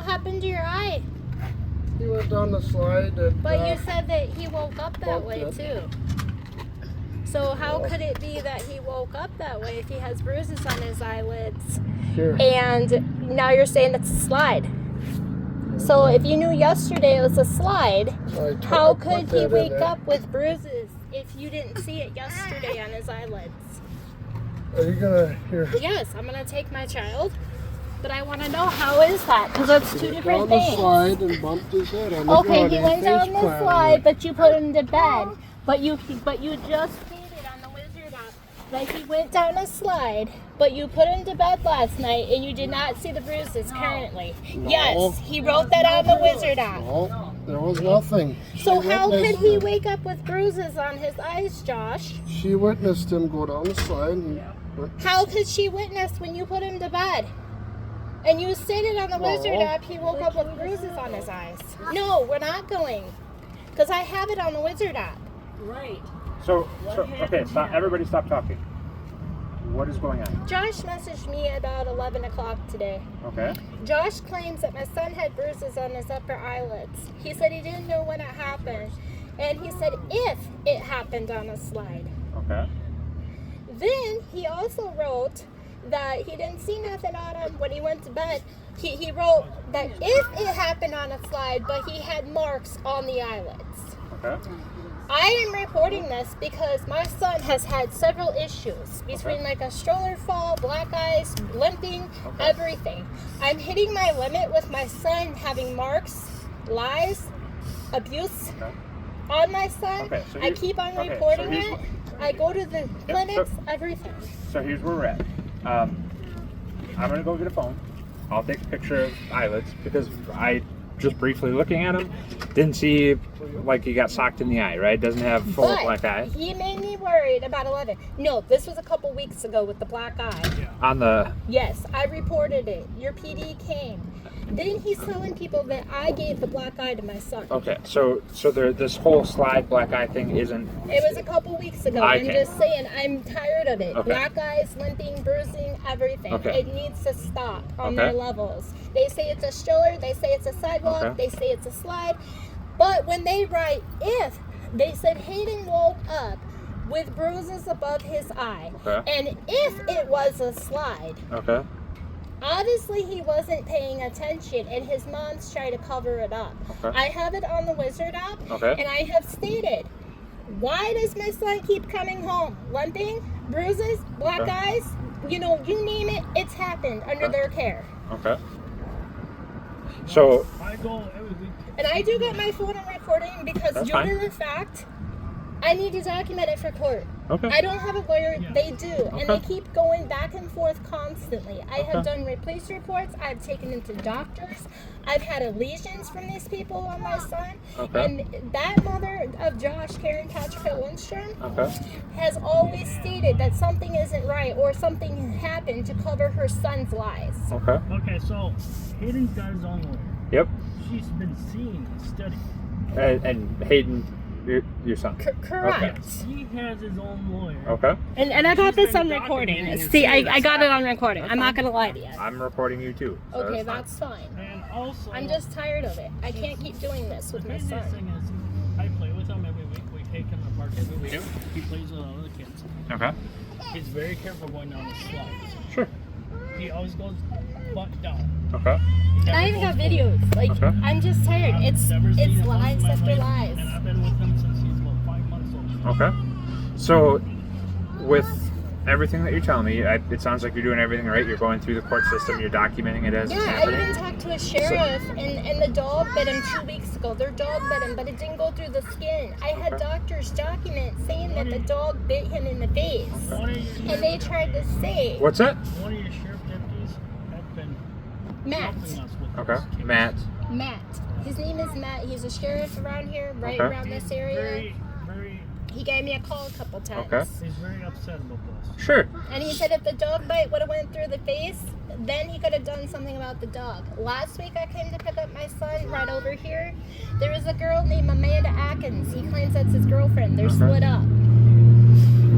What happened to your eye? He went down the slide. And, But you said that he woke up that way it. too. So how could it be that he woke up that way if he has bruises on his eyelids? Here. And now you're saying it's a slide. So if you knew yesterday it was a slide, how could he wake up with bruises if you didn't see it yesterday on his eyelids? Are you gonna here? Yes, I'm gonna take my child, but I want to know how is that, because that's two different things. things. Down the slide and bumped his head on the Okay, ground. he went down the slide, but you put him to bed. But you just stated on the Wizard app that he went down a slide, but you put him to bed last night and you did not see the bruises currently. No. Yes, he wrote that on the Wizard app. No, there was nothing. So how could he wake up with bruises on his eyes, Josh? She witnessed him go down the slide. And How could she witness when you put him to bed? And you stated on the Wizard app he woke up with bruises on his eyes. No, we're not going. Because I have it on the Wizard app. Right. So okay, stop. Everybody stop talking. What is going on? Josh messaged me about 11 o'clock today. Okay. Josh claims that my son had bruises on his upper eyelids. He said he didn't know when it happened. And he said if it happened on a slide. Okay. Then he also wrote that he didn't see nothing on him when he went to bed. He wrote that if it happened on a slide, but he had marks on the eyelids. Okay. I am reporting this because my son has had several issues between like a stroller fall, black eyes, limping, everything. I'm hitting my limit with my son having marks, lies, abuse on my son. Okay, so I keep on reporting it. I go to the clinics, everything. So here's where we're at. I'm gonna go get a phone. I'll take a picture of eyelids because I just briefly looking at him didn't see like he got socked in the eye, right? Doesn't have full black eye. He made me worried about 11. No, this was a couple weeks ago with the black eye. On the Yes, I reported it. Your PD came. Then he's telling people that I gave the black eye to my son. okay, so this whole slide black eye thing isn't. It was a couple weeks ago. I'm just saying, I'm tired of it. Black eyes, limping, bruising, everything. It needs to stop on their levels. They say it's a stroller, they say it's a sidewalk, they say it's a slide. But when they write if, they said Hayden woke up with bruises above his eye. And if it was a slide, obviously he wasn't paying attention and his mom's trying to cover it up. I have it on the Wizard app and I have stated, why does my son keep coming home? Limping, bruises, black eyes, you know, you name it, it's happened under their care. So I go every week. And I do get my phone and recording because due to the fact I need to document it for court. I don't have a lawyer, they do. And they keep going back and forth constantly. I have done police reports, I've taken him to doctors, I've had lesions from these people on my son. And that mother of Josh, Karen Patrick Lindstrom, has always stated that something isn't right or something happened to cover her son's lies. Okay, so Hayden's got his own lawyer. Yep. She's been seeing and studying. And Hayden, your son. Correct. He has his own lawyer. And I got this on recording. See, I got it on recording. I'm not going to lie to you. I'm reporting you too. So Okay, that's fine. And also, I'm just tired of it. I can't keep doing this with my the craziest son. thing is, I play with him every week. We take him to the park every week. He plays with other kids. He's very careful going down the slides. Sure. He always goes butt down. And I even got videos. Like, I'm just tired. It's lies after lies. And I've been with him since he's about 5 months old. So, with everything that you're telling me, it sounds like you're doing everything right. You're going through the court system. You're documenting it as it's happening. I even talked to a sheriff, and the dog bit him 2 weeks ago. Their dog bit him, but it didn't go through the skin. I had doctors document saying that the dog bit him in the face. And they tried to say... What's that? One of your sheriff deputies has been Matt. helping us with this case. Matt. His name is Matt. He's a sheriff around here, right around this area. He gave me a call a couple times. He's very upset about this. Sure. And he said if the dog bite would have went through the face, then he could have done something about the dog. Last week I came to pick up my son right over here. There was a girl named Amanda Atkins. He claims that's his girlfriend. They're split up.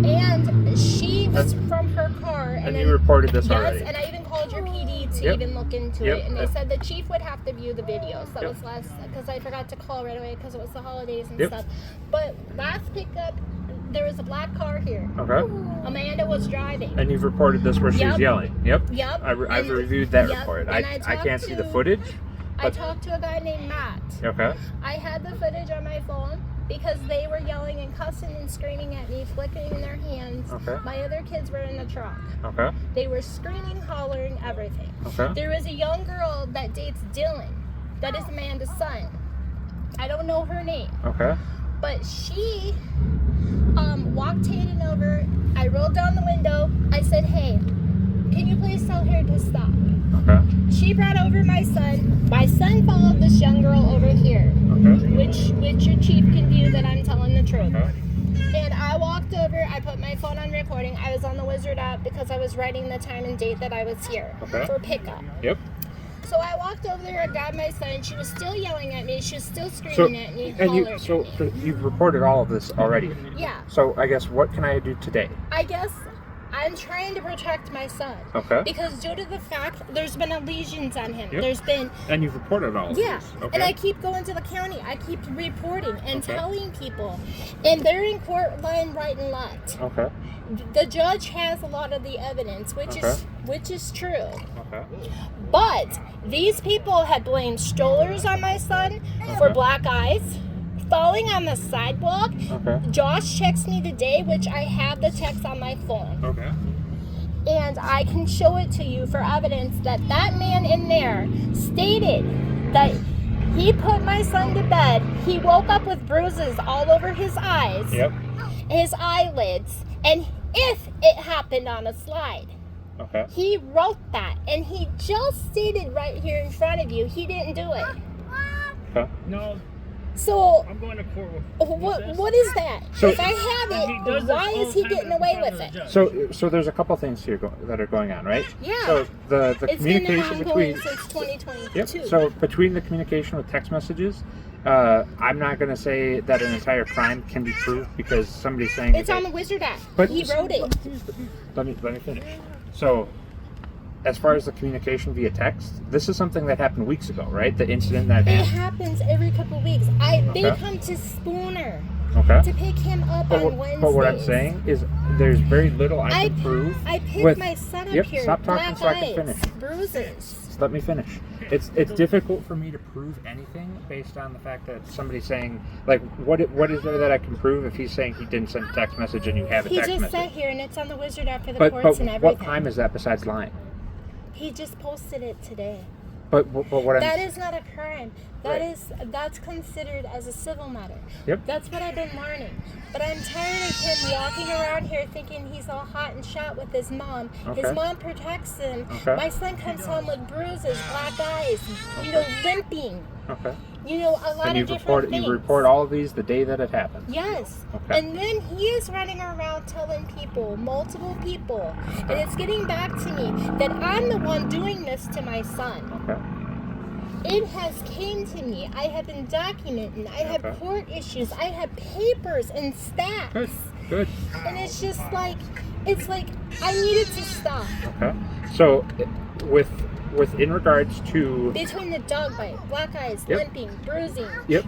And she was from her car. And you reported this already? Yes, and I even called your PD to even look into it. And they said the chief would have to view the videos. That was last, because I forgot to call right away because it was the holidays and stuff. But last pickup, there was a black car here. Okay. Amanda was driving. And you've reported this where she's yelling. Yep. I've reviewed that Yep. report. And I can't see the footage. I talked to a guy named Matt. Okay. I had the footage on my phone because they were yelling and cussing and screaming at me, flicking their hands. Okay. My other kids were in the truck. Okay. They were screaming, hollering, everything. Okay. There was a young girl that dates Dylan. That is Amanda's son. I don't know her name. Okay. But she walked Hayden over. I rolled down the window. I said, hey, can you please tell her to stop? Okay. She brought over my son. My son followed this young girl over here, which your chief can view that I'm telling the truth. And I walked over. I put my phone on recording. I was on the Wizard app because I was writing the time and date that I was here for pickup. Yep. So I walked over there and grabbed my son. She was still yelling at me. She was still screaming at me, hollering at me. You've reported all of this already. Yeah. So I guess what can I do today? I guess I'm trying to protect my son. Okay. Because due to the fact there's been lesions on him. Yep. There's been. And you've reported all of this. Okay. And I keep going to the county. I keep reporting and telling people. And they're in court lying right and left. Okay. The judge has a lot of the evidence, which is true. Okay. But these people had blamed strollers on my son for black eyes, falling on the sidewalk. Okay. Josh texted me today, which I have the text on my phone. Okay. And I can show it to you for evidence that that man in there stated that he put my son to bed. He woke up with bruises all over his eyes, his eyelids, and if it happened on a slide. Okay. He wrote that, and he just stated right here in front of you he didn't do it. Okay. No. So I'm going to court with what is that? So, if I have it, why is he getting away with it? So there's a couple things here that are going on, right? Yeah. So the It's communication been ongoing between since 2022. Yep. So between the communication with text messages, I'm not going to say that an entire crime can be proved because somebody's saying it's on the Wizard app. But he wrote it. Let me finish. So, as far as the communication via text, this is something that happened weeks ago, right? The incident that It happens every couple of weeks. They come to Spooner to pick him up on Wednesdays. But what I'm saying is there's very little I can prove. I picked my son up here. Stop talking black so I can finish. Bruises. Just let me finish. It's difficult for me to prove anything based on the fact that somebody's saying, like, what is there that I can prove if he's saying he didn't send a text message and you have a text message? He just sat here and it's on the Wizard app for the courts and everything. What crime is that besides lying? He just posted it today. But what I'm... That is not a crime. That's considered as a civil matter. Yep. That's what I've been learning. But I'm tired of him walking around here thinking he's all hot and shot with his mom. His mom protects him. My son comes home with bruises, black eyes, limping. Okay. A lot of different things. You report all of these the day that it happened? Yes. Okay. And then he is running around telling people, multiple people, and it's getting back to me that I'm the one doing this to my son. Okay. It has came to me. I have been documenting. I have court issues. I have papers and stats. Good. And it's just like, I needed to stop. Okay. So, in regards to between the dog bite, black eyes, limping, bruising. Yep.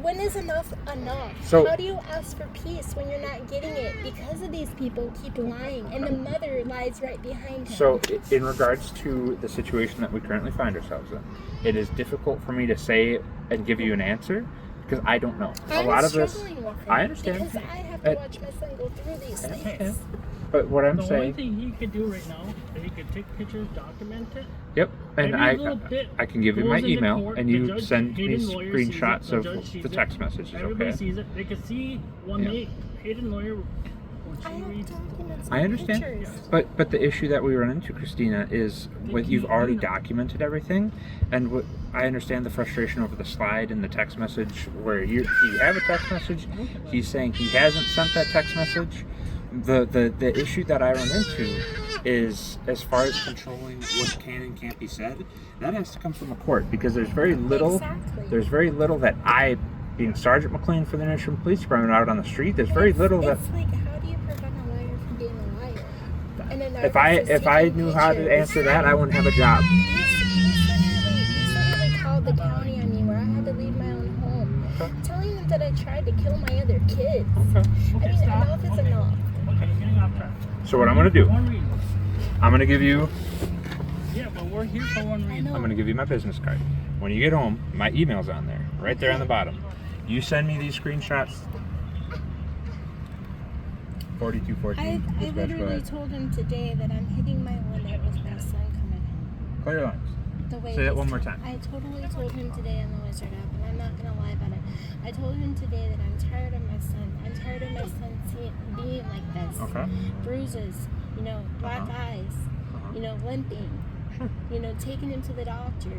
When is enough enough? So, how do you ask for peace when you're not getting it because of these people keep lying and the mother lies right behind him? So, in regards to the situation that we currently find ourselves in, it is difficult for me to say and give you an answer because I don't know. I'm a lot of this, struggling with it I understand because I have to watch my son go through these things. But what I'm the saying, only thing he could do right now is he could take pictures, document it. Yep, and I can give you my goes into email, court, and the you judge, send me Hayden lawyer sees it, screenshots the of judge sees the text messages. Everybody sees it. They can see when Hayden lawyer. I have documents. I understand, pictures. but the issue that we run into, Christina, is when you've already documented everything, and I understand the frustration over the slide and the text message where you have a text message, he's saying he hasn't sent that text message. The issue that I run into is as far as controlling what can and can't be said, that has to come from a court because there's very little. Exactly. There's very little that I, being Sergeant McLean for the Nashville Police Department, out on the street. There's very little that. It's like, how do you prevent a liar from being a liar? And a If I narcissist knew taking how to pictures. answer that, I wouldn't have a job. He literally called the county on me where I had to leave my own home. Okay. Telling them that I tried to kill my other kids. Okay. I mean, enough is enough. Okay, you're getting off track. So what I'm gonna do? One reason. I'm gonna give you. Yeah, but we're here for one reason. I'm gonna give you my business card. When you get home, my email's on there, right there on the bottom. You send me these screenshots. 4214. I literally told him today that I'm hitting my limit with my son coming home. Clear your lines. The way Say that he's- one more time. I totally told him today on the Wizard app, and I'm not gonna lie about it. I told him today that I'm tired of my son. I'm tired of my son being like this. Okay. Bruises, you know, black eyes, you know, limping, you know, taking him to the doctor.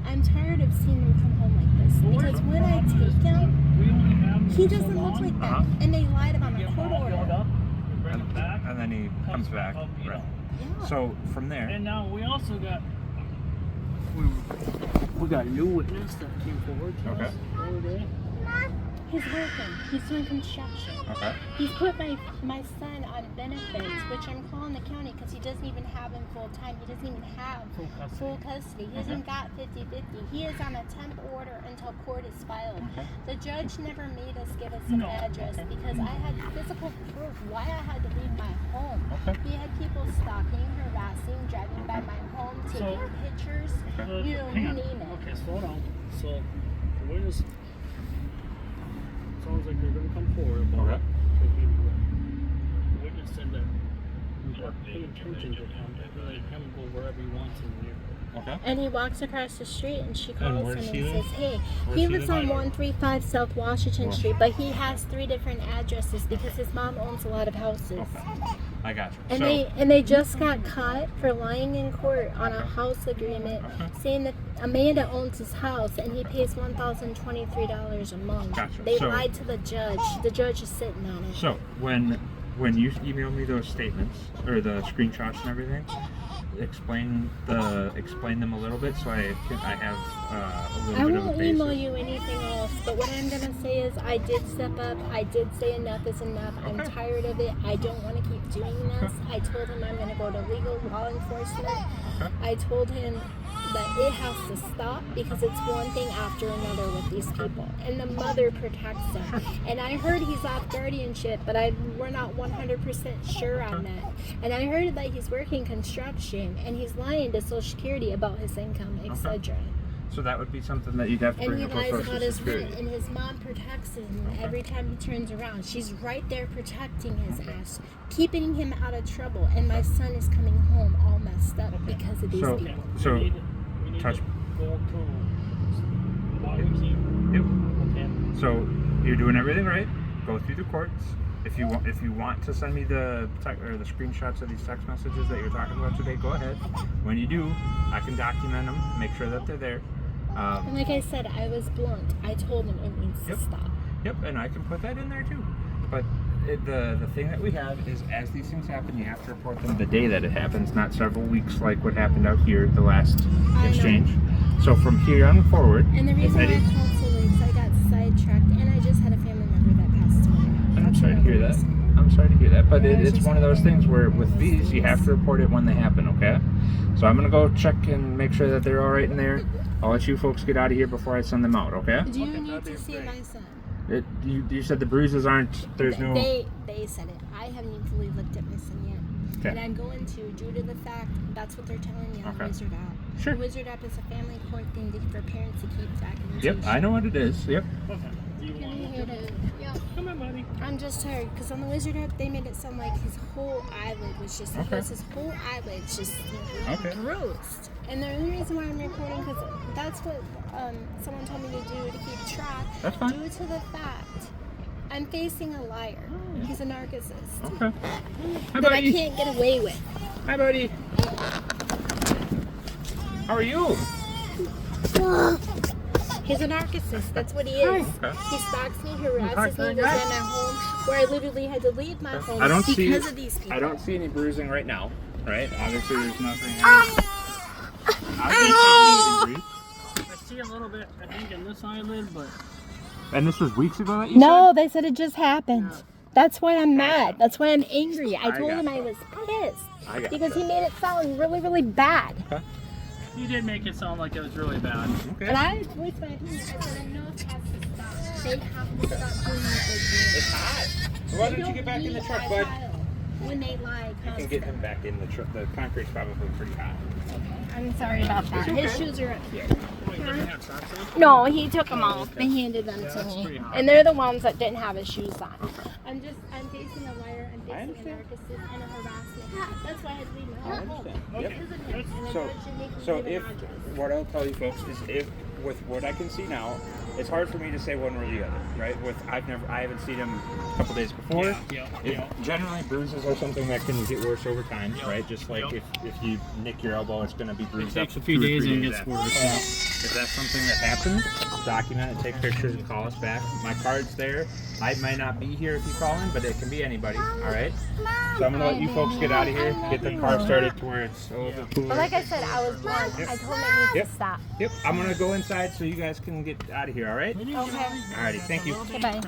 I'm tired of seeing him come home like this because when I take him, We only have he doesn't look like that, and they lied about a court order. And then he comes back. Right. Yeah. So from there. And now we also got we got a new witness that came forward to Okay. us the other day. He's working. He's doing construction. Okay. He's put my son on benefits, which I'm calling the county because he doesn't even have him full time. He doesn't even have full custody. He hasn't got 50-50. He is on a temp order until court is filed. The judge never made us give us an address because I had physical proof why I had to leave my home. He had people stalking, harassing, driving by my home, taking pictures. You know, Hang you on. name it. Okay, slow down. So the witness sounds like they're gonna come forward about Okay. it. The witness said that we have to pay attention to him and let him go wherever he wants in the neighborhood. Okay. And he walks across the street and she calls where him does and he live? says, hey, Where's he he lives live? on 135 South Washington Street, but he has 3 different addresses because his mom owns a lot of houses. Okay. I got you. And they just got caught for lying in court on a house agreement, saying that Amanda owns his house and he pays $1,023 a month. Gotcha. They So- lied to the judge. The judge is sitting on it. So when you email me those statements or the screenshots and everything, explain them a little bit so I have a little I bit of a won't basis. email you anything else, but what I'm going to say is I did step up. I did say enough is enough. I'm Okay. tired of it. I don't want to keep doing this. I told him I'm going to go to legal law enforcement. Okay. I told him that it has to stop because it's one thing after another with these people. And the mother protects him. And I heard he's off guardianship, but we're not 100% sure on that. And I heard that he's working construction and he's lying to Social Security about his income, etc. So that would be something that you'd have to And bring he up with lies Social about his Security. rent, and his mom protects him every time he turns around. She's right there protecting his ass, keeping him out of trouble. And my son is coming home all messed up because of these So- people. So, we need touch- to go to water key. Yep. Okay. So you're doing everything right. Go through the courts. If you want to send me the screenshots of these text messages that you're talking about today, go ahead. When you do, I can document them, make sure that they're there. And like I said, I was blunt. I told him it needs Yep. to stop. Yep, and I can put that in there too. But the thing that we have is, as these things happen, you have to report them the day that it happens, not several weeks like what happened out here, the last I know. exchange. So from here on forward, And the reason why I called so late is I got sidetracked, and I just had a family member that passed away. I'm sorry to hear that. I'm sorry to hear that, but it's one of those things where with these, you have to report it when they happen, okay? So I'm going to go check and make sure that they're all right in there. I'll let you folks get out of here before I send them out, okay? Do you need to see my son? You said the bruises aren't, there's no... They said it. I haven't even fully looked at my son yet. Okay. And I'm going to, due to the fact that's what they're telling me on Okay. Wizard app. Sure. The Wizard app is a family court thing for parents to keep documentation. Yep, I know what it is. Yep. Okay. Do you Can want you hear the... Yeah. Come on, buddy. I'm just tired because on the Wizard app they made it sound like his whole eyelid was just his whole eyelid just bruised. And the only reason why I'm recording because that's what someone told me to do to keep track. That's fine. Due to the fact I'm facing a liar. He's a narcissist Okay. Hi, that I buddy. can't get away with. Hi, buddy. How are you? He's a narcissist. That's what he is. Okay. He stalks me, harasses me, was at my home where I literally had to leave my home because of these people. I don't see any bruising right now, right? Obviously, there's nothing. I see a little bit, I think, in this eyelid, but And this was weeks ago that you No, they said it just happened. That's why I'm mad. That's why I'm angry. I told him I gotcha. was pissed because he gotcha. made it sound really, really bad. Okay. You did make it sound like it was really bad. Okay. And I voiced my opinion. I said enough has to stop. They have to stop doing what they're doing. It's hot. Why don't you get back in the truck, bud? When they lie, You can get him back in the truck. The concrete's probably pretty hot. I'm sorry about that. His shoes are up here. Wait, didn't have socks on? No, he took them off. okay. They handed them Yeah, to that's me. pretty hot. And they're the ones that didn't have his shoes on. Okay. I'm facing a liar. I'm facing a understand. narcissist and a harassment. That's why I had to leave my I home. understand. Because Yep. of him. And I So, thought it should make me so leave an if address. what I'll tell you folks is if with what I can see now, it's hard for me to say one or the other, right? I haven't seen him a couple days before. Yeah. Generally, bruises are something that can get worse over time, right? Just like Yep. if you nick your elbow, it's going to be bruised takes up a few 2 or days 3 and days gets after. worse. If that's something that happens, document it, take pictures, and call us back. My card's there. I might not be here if you call in, but it can be anybody. All right. So I'm gonna let you folks get out of here, get the car started to where it's a little bit cooler. But like I said, I was drunk. I told him it needs Yep. to stop. Yep. I'm gonna go inside so you guys can get out of here. All right. Okay. Alrighty. Thank you. Goodbye.